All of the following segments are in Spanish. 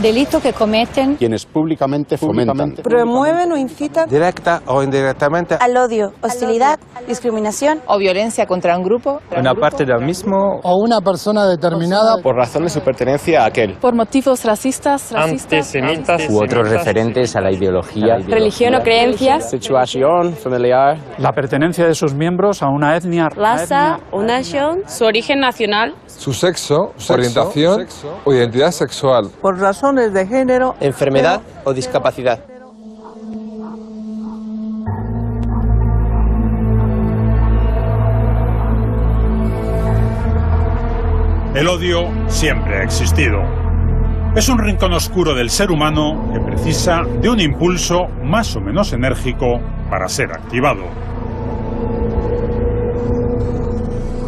Delitos que cometen quienes públicamente fomentan, promueven o incitan directa o indirectamente al odio, hostilidad, discriminación o violencia contra un grupo, una parte del mismo o una persona determinada por razón de su pertenencia a aquel, por motivos racistas, antisemitas u otros referentes a la ideología, religión o creencias, situación familiar, la pertenencia de sus miembros a una etnia, raza o nación, su origen nacional, su sexo, orientación o identidad sexual, por razones de género, enfermedad o discapacidad. El odio siempre ha existido. Es un rincón oscuro del ser humano que precisa de un impulso más o menos enérgico para ser activado.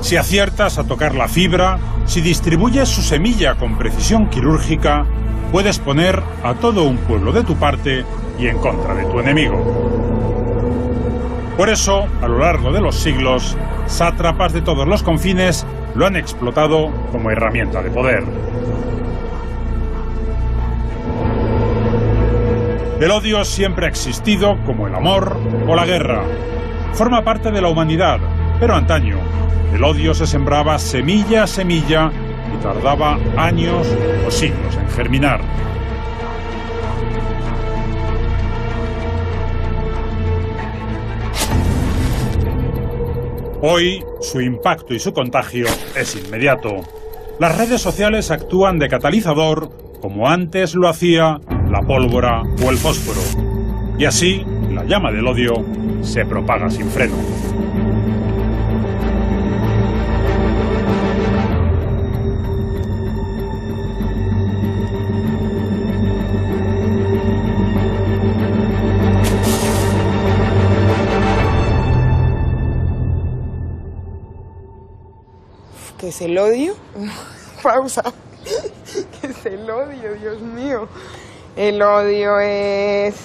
Si aciertas a tocar la fibra, si distribuyes su semilla con precisión quirúrgica, puedes poner a todo un pueblo de tu parte y en contra de tu enemigo. Por eso, a lo largo de los siglos, sátrapas de todos los confines lo han explotado como herramienta de poder. El odio siempre ha existido como el amor o la guerra. Forma parte de la humanidad, pero antaño el odio se sembraba semilla a semilla y tardaba años o siglos en germinar. Hoy, su impacto y su contagio es inmediato. Las redes sociales actúan de catalizador como antes lo hacía la pólvora o el fósforo. Y así, la llama del odio se propaga sin freno. ¿Qué es el odio? Pausa. ¿Qué es el odio, Dios mío? El odio es...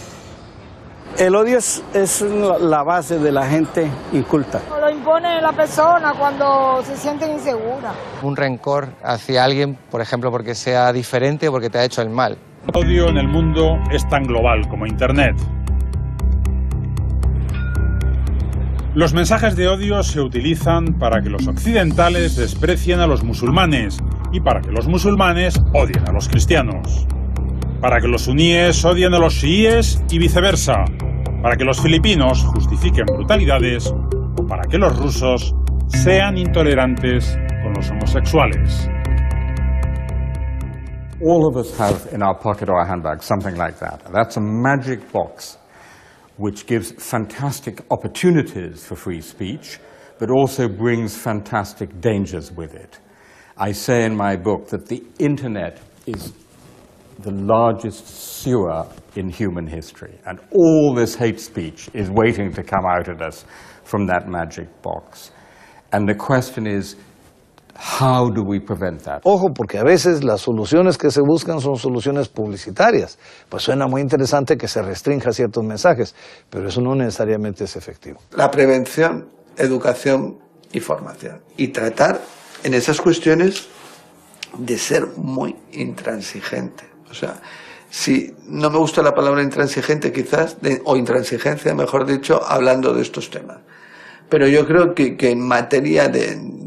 El odio es la base de la gente inculta. Lo impone la persona cuando se siente insegura. un rencor hacia alguien, por ejemplo, porque sea diferente o porque te ha hecho el mal. El odio en el mundo es tan global como Internet. Los mensajes de odio se utilizan para que los occidentales desprecien a los musulmanes y para que los musulmanes odien a los cristianos. Para que los suníes odien a los chiíes y viceversa. Para que los filipinos justifiquen brutalidades o para que los rusos sean intolerantes con los homosexuales. All of us have in our pocket or our handbag something like that. That's a magic box which gives fantastic opportunities for free speech, but also brings fantastic dangers with it. I say in my book that the internet is the largest sewer in human history, and all this hate speech is waiting to come out at us from that magic box. And the question is, how do we prevent that? Ojo, porque a veces las soluciones que se buscan son soluciones publicitarias. Pues suena muy interesante que se restrinja ciertos mensajes, pero eso no necesariamente es efectivo. La prevención, educación y formación. Y tratar en esas cuestiones de ser muy intransigente. O sea, si no me gusta la palabra intransigente quizás, o intransigencia, mejor dicho, hablando de estos temas. Pero yo creo que en materia de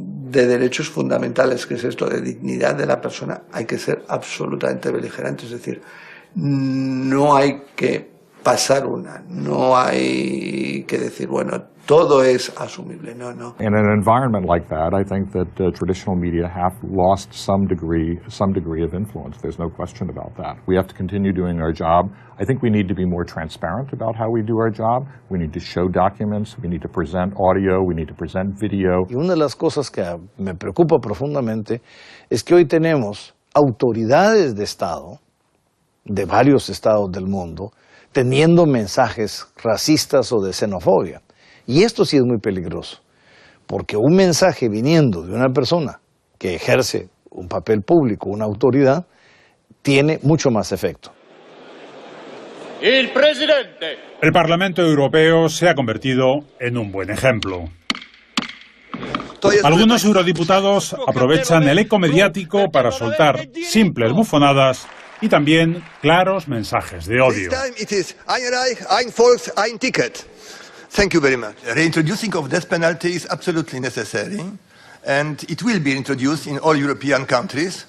derechos fundamentales, que es esto de dignidad de la persona, hay que ser absolutamente beligerante. Es decir, no hay que pasar una, no hay que decir, bueno, todo es asumible, no. In an environment like that, I think that traditional media have lost some degree of influence. There's no question about that. We have to continue doing our job. I think we need to be more transparent about how we do our job. We need to show documents, we need to present audio, we need to present video. Y una de las cosas que me preocupa profundamente es que hoy tenemos autoridades de Estado, de varios estados del mundo, teniendo mensajes racistas o de xenofobia. Y esto sí es muy peligroso, porque un mensaje viniendo de una persona que ejerce un papel público, una autoridad, tiene mucho más efecto. El presidente. El Parlamento Europeo se ha convertido en un buen ejemplo. Algunos eurodiputados aprovechan el eco mediático para soltar simples bufonadas y también claros mensajes de odio. It is ein Reich, ein Volk, ein Ticket. Thank you very much. Reintroducing of death penalty is absolutely necessary, and it will be introduced in all European countries.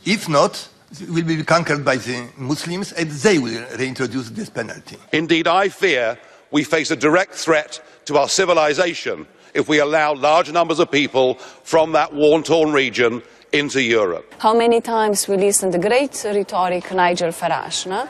If not, it will be conquered by the Muslims, and they will reintroduce this penalty. Indeed, I fear we face a direct threat to our civilization if we allow large numbers of people from that war-torn region into Europe. How many times we listened to the great rhetoric Nigel Farage, no?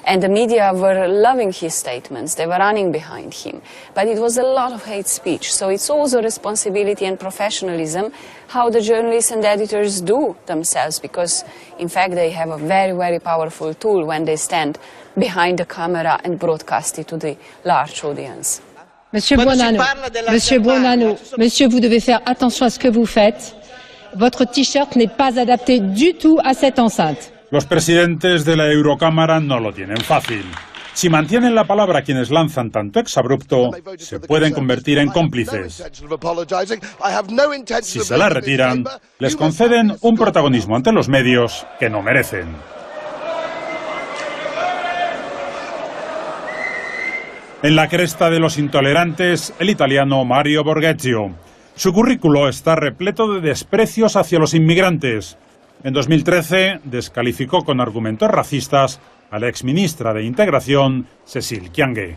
And the media were loving his statements, they were running behind him. But it was a lot of hate speech, so it's also responsibility and professionalism how the journalists and editors do themselves, because in fact they have a very, very powerful tool when they stand behind the camera and broadcast it to the large audience. Monsieur Buonanno, monsieur, vous devez faire attention à ce que vous faites. Votre t-shirt n'est pas adapté du tout à cette enceinte. Los presidentes de la Eurocámara no lo tienen fácil. Si mantienen la palabra quienes lanzan tanto exabrupto, se pueden convertir en cómplices. Si se la retiran, les conceden un protagonismo ante los medios que no merecen. En la cresta de los intolerantes, el italiano Mario Borghezio. Su currículo está repleto de desprecios hacia los inmigrantes. En 2013 descalificò con argumentos racistas a la exministra de Integración, Cécile Kyenge.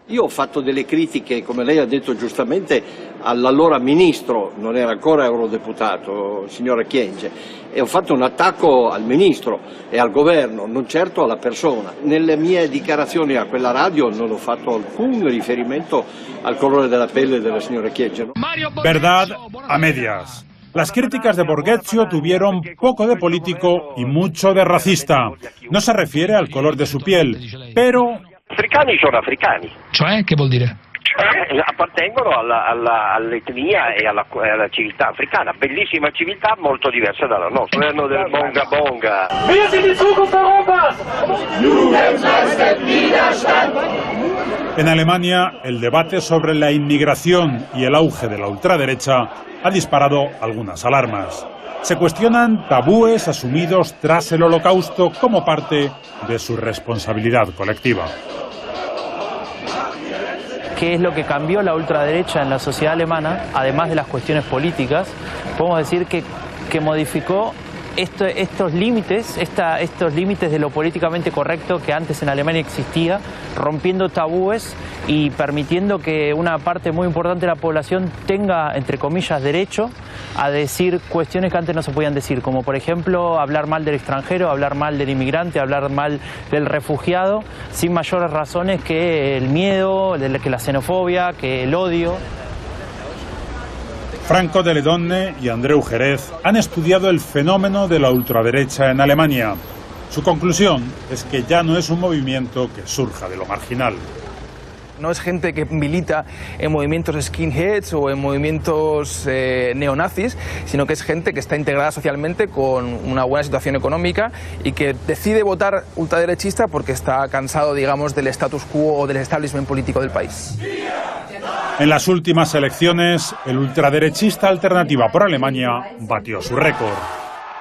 Io ho fatto delle critiche, come lei ha detto giustamente, all'allora ministro, non era ancora eurodeputato, signora Kyenge, e ho fatto un attacco al ministro e al governo, non certo alla persona. Nelle mie dichiarazioni a quella radio non ho fatto alcun riferimento al colore della pelle della signora Kyenge. Verdad a medias. Las críticas de Borghezio tuvieron poco de político y mucho de racista. No se refiere al color de su piel, pero... Africani sono africani. Cioè, che vuol dire? Appartengono all'etnia e alla civiltà africana. Bellissima civiltà, molto diversa dalla nostra. Governo del bonga bonga. Wir sind die Zukunft Europas! En Alemania, el debate sobre la inmigración y el auge de la ultraderecha ha disparado algunas alarmas. Se cuestionan tabúes asumidos tras el Holocausto como parte de su responsabilidad colectiva. ¿Qué es lo que cambió la ultraderecha en la sociedad alemana? Además de las cuestiones políticas, podemos decir que modificó estos límites de lo políticamente correcto que antes en Alemania existía, rompiendo tabúes y permitiendo que una parte muy importante de la población tenga, entre comillas, derecho a decir cuestiones que antes no se podían decir, como por ejemplo hablar mal del extranjero, hablar mal del inmigrante, hablar mal del refugiado, sin mayores razones que el miedo, que la xenofobia, que el odio. Franco de Ledonne y Andreu Jerez han estudiado el fenómeno de la ultraderecha en Alemania. Su conclusión es que ya no es un movimiento que surja de lo marginal. No es gente que milita en movimientos skinheads o en movimientos neonazis, sino que es gente que está integrada socialmente con una buena situación económica y que decide votar ultraderechista porque está cansado, digamos, del status quo o del establishment político del país. En las últimas elecciones, el ultraderechista Alternativa por Alemania batió su récord.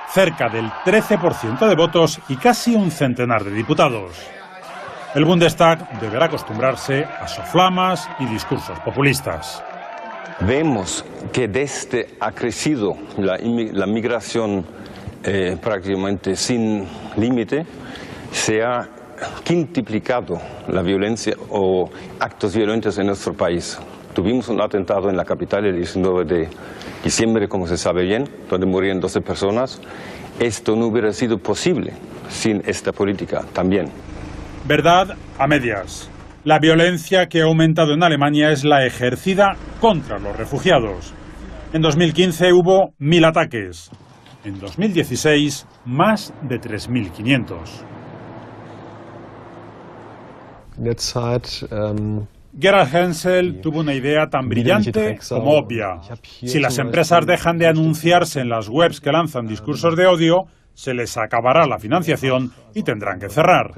Cerca del 13% de votos y casi un centenar de diputados. El Bundestag deberá acostumbrarse a soflamas y discursos populistas. Vemos que desde ha crecido la migración prácticamente sin límite, se ha quintuplicado la violencia o actos violentos en nuestro país. Tuvimos un atentado en la capital el 19 de diciembre, como se sabe bien, donde murieron 12 personas. Esto no hubiera sido posible sin esta política también. Verdad a medias. La violencia que ha aumentado en Alemania es la ejercida contra los refugiados. En 2015 hubo 1000 ataques. En 2016, más de 3500. Gerhard Hensel tuvo una idea tan brillante como obvia. Si las empresas dejan de anunciarse en las webs que lanzan discursos de odio, se les acabará la financiación y tendrán que cerrar.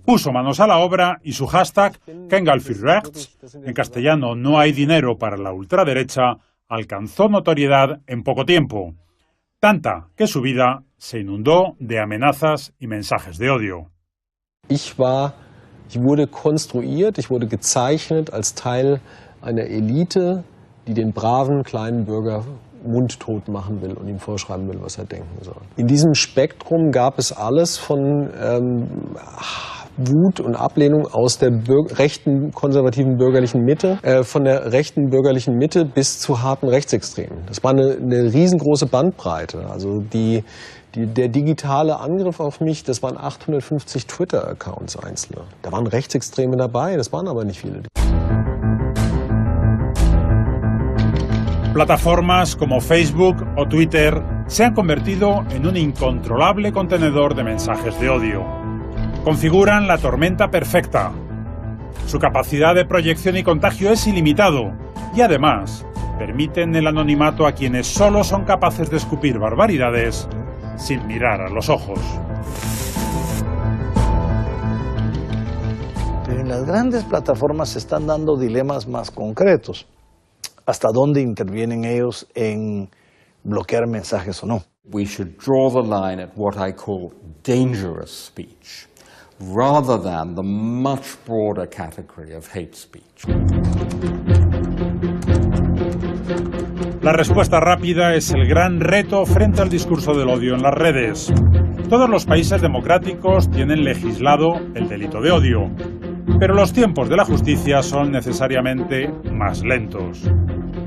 Puso manos a la obra y su hashtag Kein für Rechts, en castellano no hay dinero para la ultraderecha, alcanzó notoriedad en poco tiempo. Tanta que su vida se inundó de amenazas y mensajes de odio. Ich wurde konstruiert, ich wurde gezeichnet als Teil einer Elite, die den braven kleinen Bürger mundtot machen will und ihm vorschreiben will, was er denken soll. In diesem Spektrum gab es alles von Wut und Ablehnung aus der rechten, konservativen bürgerlichen Mitte, von der rechten bürgerlichen Mitte bis zu harten Rechtsextremen. Das war eine riesengroße Bandbreite. Also der digitale Angriff auf mich, das waren 850 Twitter-Accounts einzelne. Da waren Rechtsextreme dabei, das waren aber nicht viele. Plataformas como Facebook o Twitter se han convertido en un incontrolable contenedor de mensajes de odio. Configuran la tormenta perfecta. Su capacidad de proyección y contagio es ilimitado y además permiten el anonimato a quienes solo son capaces de escupir barbaridades sin mirar a los ojos. Pero en las grandes plataformas se están dando dilemas más concretos. ¿Hasta dónde intervienen ellos en bloquear mensajes o no? We should draw the line at what I call dangerous speech, rather than the much broader category of hate speech. La respuesta rápida es el gran reto frente al discurso del odio en las redes. Todos los países democráticos tienen legislado el delito de odio, pero los tiempos de la justicia son necesariamente más lentos.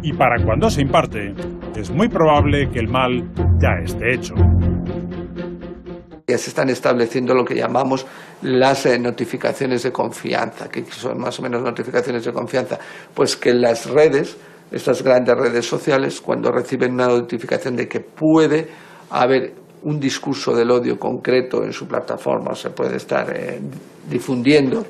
Y para cuando se imparte, es muy probable que el mal ya esté hecho. Ya se están estableciendo lo que llamamos las notificaciones de confianza, que son más o menos notificaciones de confianza, pues que las redes, estas grandes redes sociales, cuando reciben una notificación de que puede haber un discurso del odio concreto en su plataforma, se puede estar difundiendo,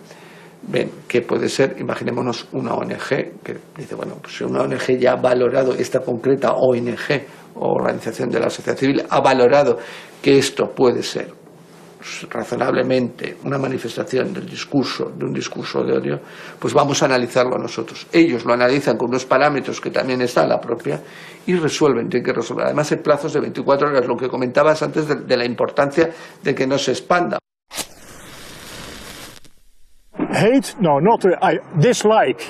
ven que puede ser, imaginémonos una ONG que dice, bueno, pues si una ONG ya ha valorado, esta concreta ONG o organización de la sociedad civil ha valorado que esto puede ser razonablemente una manifestación de un discurso de odio, pues vamos a analizarlo nosotros. Ellos lo analizan con unos parámetros que también está en la propia y resuelven, tienen que resolver. Además en plazos de 24 horas, lo que comentabas antes de la importancia de que no se expanda. Hate? No, not I dislike.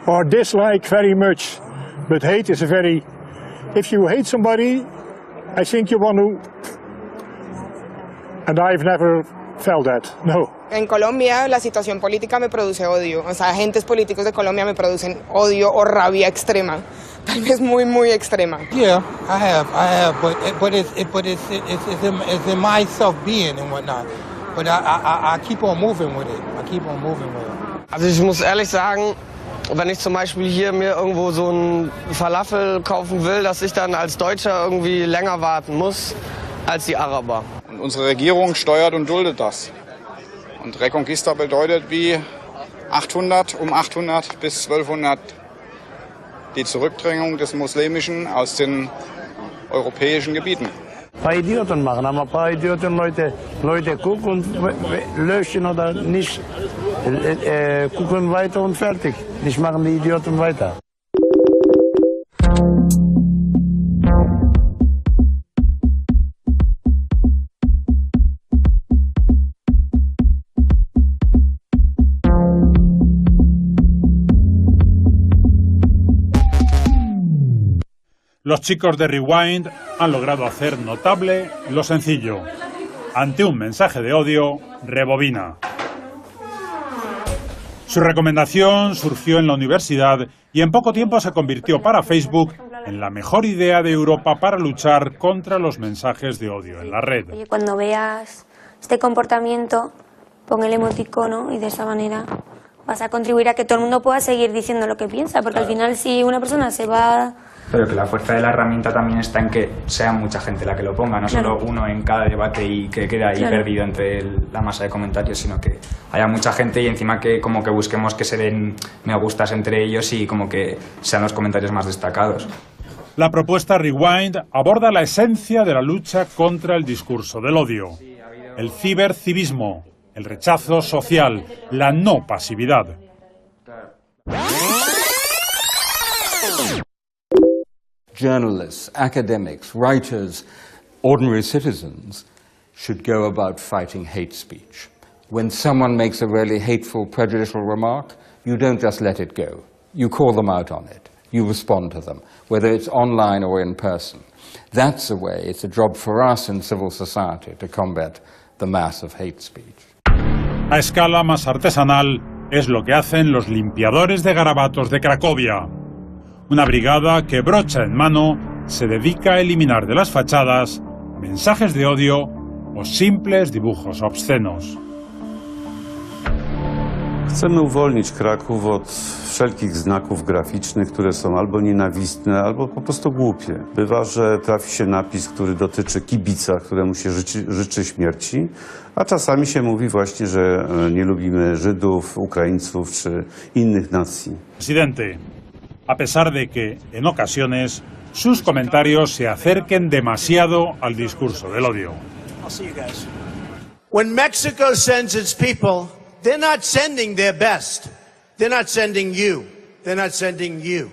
Or dislike very much. But hate is a very... If you hate somebody, I think you want to... And I've never felt that, no. En Colombia la situación política me produce odio. O sea, agentes políticos de Colombia me producen odio o rabia extrema. Tal vez muy, muy extrema. Yeah, I have, but it's in my self-being and whatnot. But I keep on moving with it. Also ich muss ehrlich sagen, wenn ich zum Beispiel hier mir irgendwo so ein Falafel kaufen will, dass ich dann als Deutscher irgendwie länger warten muss als die Araber. Und unsere Regierung steuert und duldet das. Und Reconquista bedeutet wie 800 bis 1200 die Zurückdrängung des Muslimischen aus den europäischen Gebieten. Ein paar Idioten machen, aber ein paar Idioten Leute gucken und löschen oder nicht, gucken weiter und fertig. Nicht machen die Idioten weiter. Los chicos de Rewind han logrado hacer notable lo sencillo. Ante un mensaje de odio, rebobina. Su recomendación surgió en la universidad y en poco tiempo se convirtió para Facebook en la mejor idea de Europa para luchar contra los mensajes de odio en la red. Oye, cuando veas este comportamiento, pon el emoticono y de esa manera vas a contribuir a que todo el mundo pueda seguir diciendo lo que piensa, porque al final si una persona se va... Pero que la fuerza de la herramienta también está en que sea mucha gente la que lo ponga, no solo uno en cada debate y que quede ahí perdido entre la masa de comentarios, sino que haya mucha gente y encima que como que busquemos que se den me gustas entre ellos y como que sean los comentarios más destacados. La propuesta Rewind aborda la esencia de la lucha contra el discurso del odio, el cibercivismo, el rechazo social, la no pasividad. Journalists, academics, writers, ordinary citizens should go about fighting hate speech. When someone makes a really hateful, prejudicial remark, you don't just let it go. You call them out on it. You respond to them, whether it's online or in person. That's a way, it's a job for us in civil society to combat the mass of hate speech. A escala más artesanal es lo que hacen los limpiadores de garabatos de Cracovia. Una brigada que, brocha en mano, se dedica a eliminar de las fachadas mensajes de odio o simples dibujos obscenos. Chcemy uwolnić Kraków od wszelkich znaków graficznych, które są albo nienawistne, albo po prostu głupie. Bywa, że trafi się napis, który dotyczy kibica, któremu się życzy śmierci, a czasami się mówi właśnie, że nie lubimy Żydów, Ukraińców czy innych nacji. Presidente, a pesar de que, en ocasiones, sus comentarios se acerquen demasiado al discurso del odio. I'll see you guys. When Mexico sends its people, they're not sending their best. They're not sending you. They're not sending you.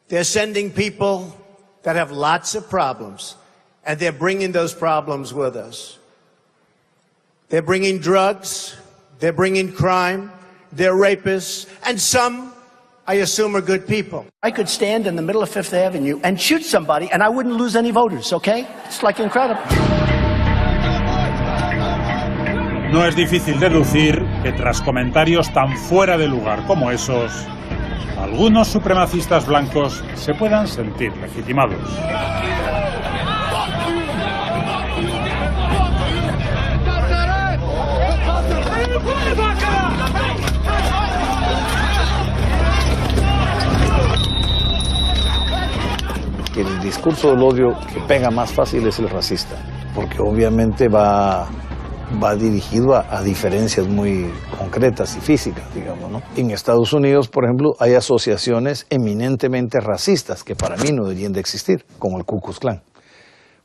They're sending people that have lots of problems, and they're bringing those problems with us. They're bringing drugs, they're bringing crime, they're rapists, and some, I assume, are good people. I could stand in the middle of Fifth Avenue and shoot somebody, and I wouldn't lose any voters, okay? It's like incredible. No es difícil deducir que tras comentarios tan fuera de lugar como esos, algunos supremacistas blancos se puedan sentir legitimados. El discurso del odio que pega más fácil es el racista, porque obviamente va dirigido a diferencias muy concretas y físicas, digamos, ¿no? En Estados Unidos, por ejemplo, hay asociaciones eminentemente racistas que para mí no deberían de existir, como el Ku Klux Klan,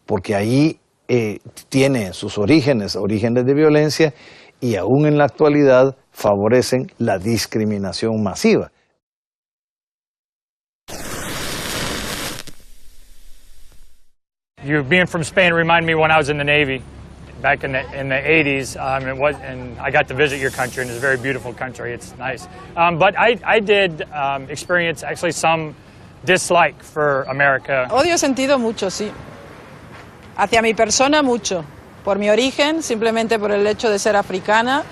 porque ahí tiene sus orígenes de violencia y aún en la actualidad favorecen la discriminación masiva. You being from Spain reminded me when I was in the Navy back in the 80s. And I got to visit your country, and it's a very beautiful country. It's nice. But I did experience actually some dislike for America. Odio he sentido mucho, sí. Hacia mi persona mucho. Por mi origen, simplemente por el hecho de ser africana.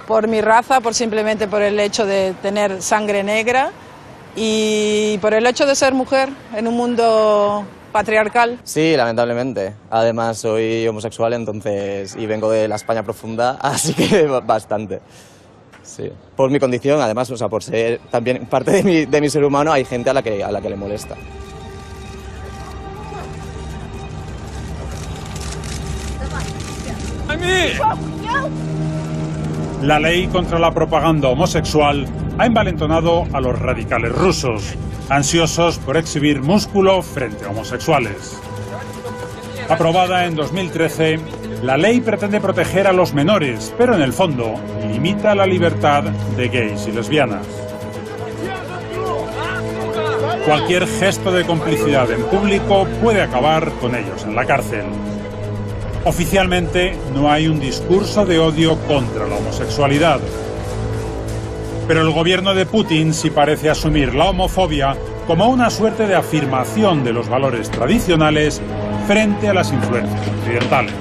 Por mi raza, simplemente por el hecho de tener sangre negra. Y por el hecho de ser mujer en un mundo patriarcal. Sí, lamentablemente. Además soy homosexual, entonces, y vengo de la España profunda, así que bastante. Sí. Por mi condición, además, o sea, por ser también parte de mi ser humano, hay gente a la que le molesta. La ley contra la propaganda homosexual ha envalentonado a los radicales rusos, ansiosos por exhibir músculo frente a homosexuales. Aprobada en 2013, la ley pretende proteger a los menores, pero en el fondo limita la libertad de gays y lesbianas. Cualquier gesto de complicidad en público puede acabar con ellos en la cárcel. Oficialmente no hay un discurso de odio contra la homosexualidad. Pero el gobierno de Putin sí parece asumir la homofobia como una suerte de afirmación de los valores tradicionales frente a las influencias occidentales.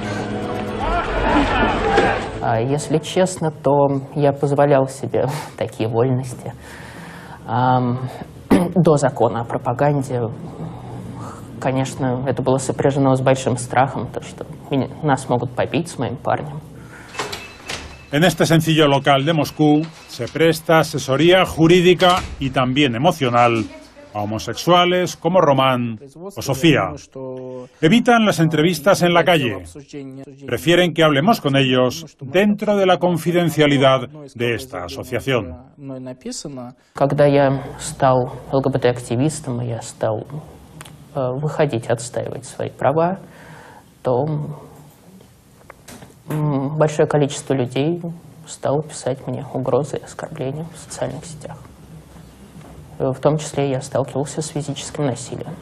Если честно, то я позволял себе такие вольности. До закона о пропаганде, конечно, это было сопряжено с большим страхом, то, что нас могут побить с моим парнем. En este sencillo local de Moscú se presta asesoría jurídica y también emocional a homosexuales como Román o Sofía. Evitan las entrevistas en la calle. Prefieren que hablemos con ellos dentro de la confidencialidad de esta asociación. Когда я стал ЛГБТ-активистом, я стал выходить, отстаивать свои права, то большое количество людей стало писать мне угрозы и оскорбления в социальных сетях. В том числе я сталкивался с физическим насилием.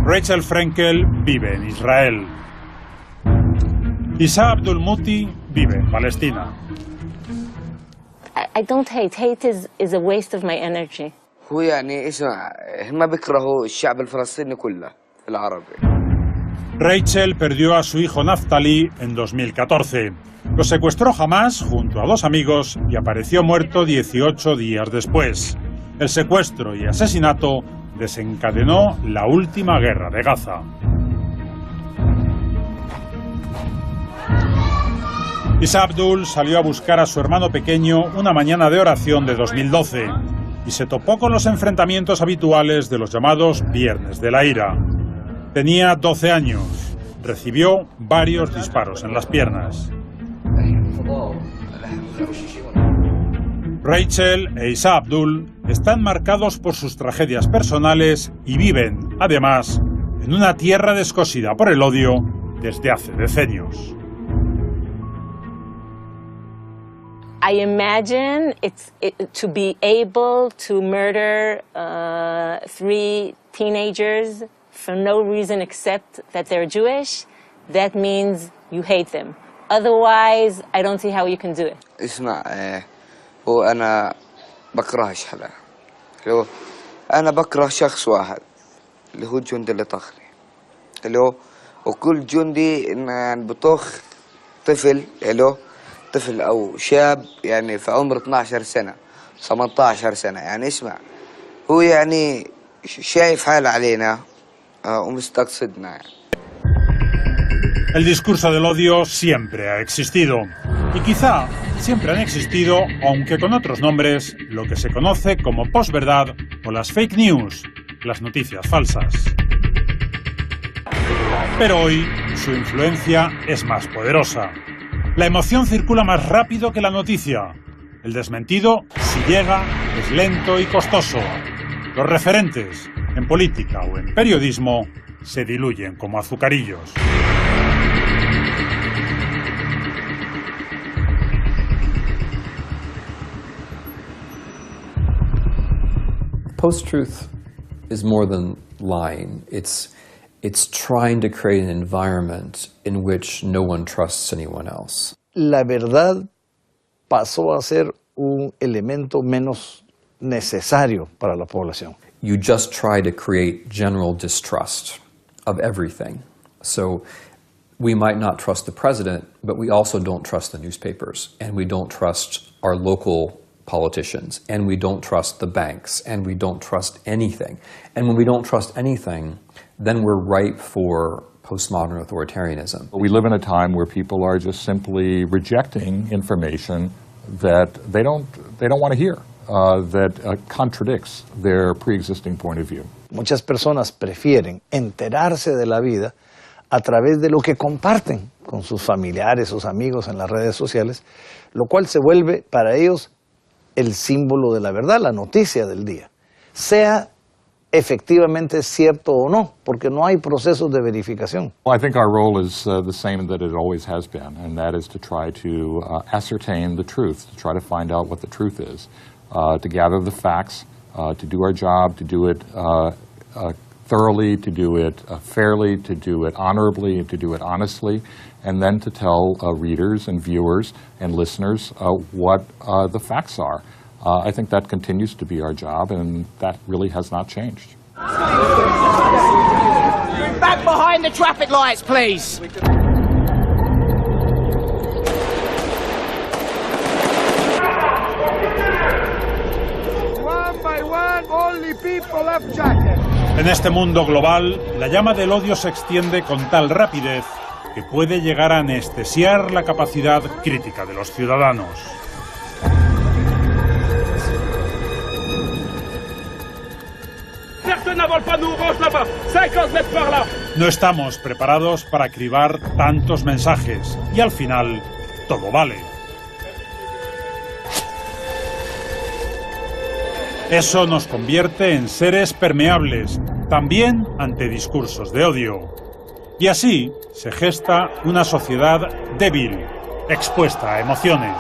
Rachel Frenkel vive en Israel. Isa Abdul-Muti vive en Palestina. I don't hate. Hate is a waste of my energy. هو يعني اسمع هم بيكرهوا الشعب الفلسطيني كله العربي. Rachel perdió a su hijo Naftali en 2014. Lo secuestró Hamas junto a dos amigos y apareció muerto 18 días después. El secuestro y asesinato desencadenó la última guerra de Gaza. Isa Abdul salió a buscar a su hermano pequeño una mañana de oración de 2012 y se topó con los enfrentamientos habituales de los llamados Viernes de la Ira. Tenía 12 años. Recibió varios disparos en las piernas. Rachel e Isa Abdul están marcados por sus tragedias personales y viven, además, en una tierra descosida por el odio desde hace decenios. I imagine to be able to murder 3 teenagers for no reason except that they're Jewish. That means you hate them. Otherwise, I don't see how you can do it. اسمع هو أنا بكره شحلة أنا بكره شخص واحد اللي هو الجندي اللي طخني اللي هو وكل جندي إن بطخ طفل طفل أو شاب يعني في عمر 12 سنة 18 سنة يعني اسمع هو يعني شايف حاله علينا ومستقصدنا يعني. El discurso del odio siempre ha existido. Y quizá siempre han existido, aunque con otros nombres, lo que se conoce como posverdad o las fake news, las noticias falsas. Pero hoy su influencia es más poderosa. La emoción circula más rápido que la noticia. El desmentido, si llega, es lento y costoso. Los referentes, en política o en periodismo, se diluyen como azucarillos. Post-truth is more than lying. It's trying to create an environment in which no one trusts anyone else. La verdad pasó a ser un elemento menos necesario para la población. You just try to create general distrust of everything. So we might not trust the president, but we also don't trust the newspapers, and we don't trust our local politicians, and we don't trust the banks, and we don't trust anything. And when we don't trust anything, then we're ripe for postmodern authoritarianism. We live in a time where people are just simply rejecting information that they don't want to hear, that contradicts their pre-existing point of view. Muchas personas prefieren enterarse de la vida a través de lo que comparten con sus familiares, sus amigos en las redes sociales, lo cual se vuelve para ellos el símbolo de la verdad, la noticia del día, sea efectivamente cierto o no, porque no hay procesos de verificación. Well, I think our role is the same that it always has been, and that is to try to ascertain the truth, to try to find out what the truth is, to gather the facts, to do our job, to do it thoroughly, to do it fairly, to do it honorably, to do it honestly, and then to tell readers and viewers and listeners what the facts are. I think that continues to be our job, and that really has not changed. Back behind the traffic lights, please. One by one, only people have jackets. En este mundo global, la llama del odio se extiende con tal rapidez que puede llegar a anestesiar la capacidad crítica de los ciudadanos. No estamos preparados para cribar tantos mensajes y al final todo vale. Eso nos convierte en seres permeables, también ante discursos de odio. Y así se gesta una sociedad débil, expuesta a emociones.